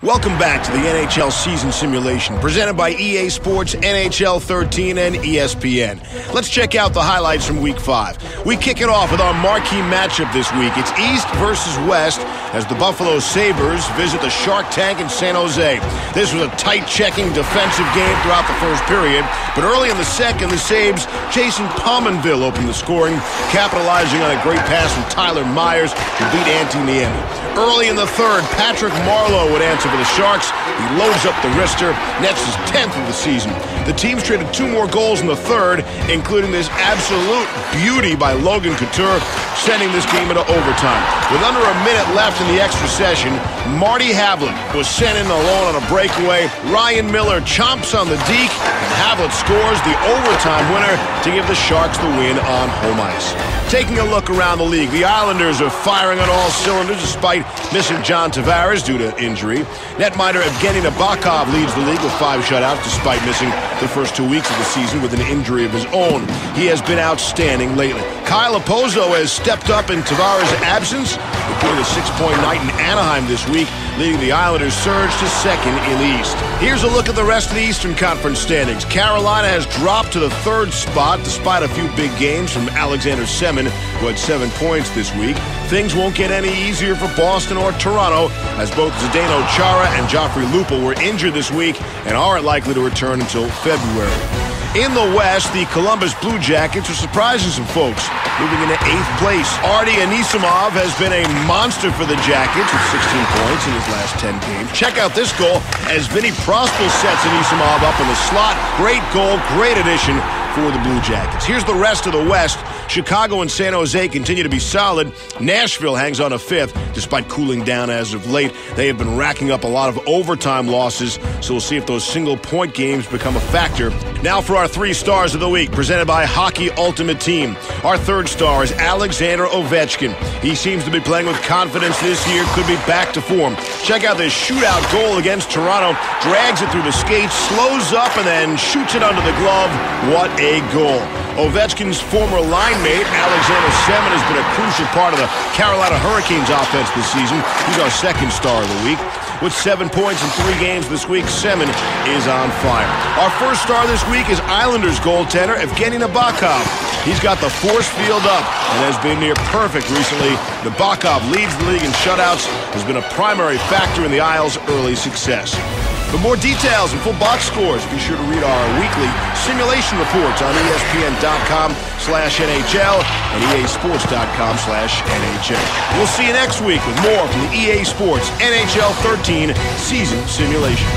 Welcome back to the NHL season simulation, presented by EA Sports, NHL 13, and ESPN. Let's check out the highlights from Week 5. We kick it off with our marquee matchup this week. It's East versus West as the Buffalo Sabres visit the Shark Tank in San Jose. This was a tight-checking defensive game throughout the first period, but early in the second, the Sabres, Jason Pominville opened the scoring, capitalizing on a great pass from Tyler Myers to beat Antti Niemi. Early in the third, Patrick Marleau would answer for the Sharks. He loads up the wrister, nets his 10th of the season. The teams traded 2 more goals in the third, including this absolute beauty by Logan Couture, sending this game into overtime. With under a minute left in the extra session, Marty Havlat was sent in alone on a breakaway. Ryan Miller chomps on the deke, and Havlat scores the overtime winner to give the Sharks the win on home ice. Taking a look around the league, the Islanders are firing on all cylinders despite missing John Tavares due to injury. Netminder Evgeny Nabokov leads the league with 5 shutouts despite missing the first 2 weeks of the season with an injury of his own. He has been outstanding lately. Kyle Opozo has stepped up in Tavares' absence, including a 6-point night in Anaheim this week, leading the Islanders' surge to second in the East. Here's a look at the rest of the Eastern Conference standings. Carolina has dropped to the 3rd spot despite a few big games from Alexander Semin, who had 7 points this week. Things won't get any easier for Boston or Toronto, as both Zdeno Chara and Joffrey Lupul were injured this week and aren't likely to return until February. In the West, the Columbus Blue Jackets are surprising some folks, moving into 8th place. Artie Anisimov has been a monster for the Jackets with 16 points in his last 10 games. Check out this goal as Vinny Prospal sets Anisimov up in the slot. Great goal, great addition for the Blue Jackets. Here's the rest of the West. Chicago and San Jose continue to be solid. Nashville hangs on to 5th, despite cooling down as of late. They have been racking up a lot of overtime losses, so we'll see if those single-point games become a factor. Now for our 3 stars of the week, presented by Hockey Ultimate Team. Our 3rd star is Alexander Ovechkin. He seems to be playing with confidence this year, could be back to form. Check out this shootout goal against Toronto. Drags it through the skates, slows up, and then shoots it under the glove. What a goal. Ovechkin's former line mate, Alexander Semin, has been a crucial part of the Carolina Hurricanes offense this season. He's our 2nd star of the week. With 7 points in 3 games this week, Semin is on fire. Our 1st star this week is Islanders goaltender Evgeny Nabokov. He's got the force field up and has been near perfect recently. Nabokov leads the league in shutouts, has been a primary factor in the Isles' early success. For more details and full box scores, be sure to read our weekly simulation reports on ESPN.com/NHL and EASports.com/NHL. We'll see you next week with more from the EA Sports NHL 13 season simulation.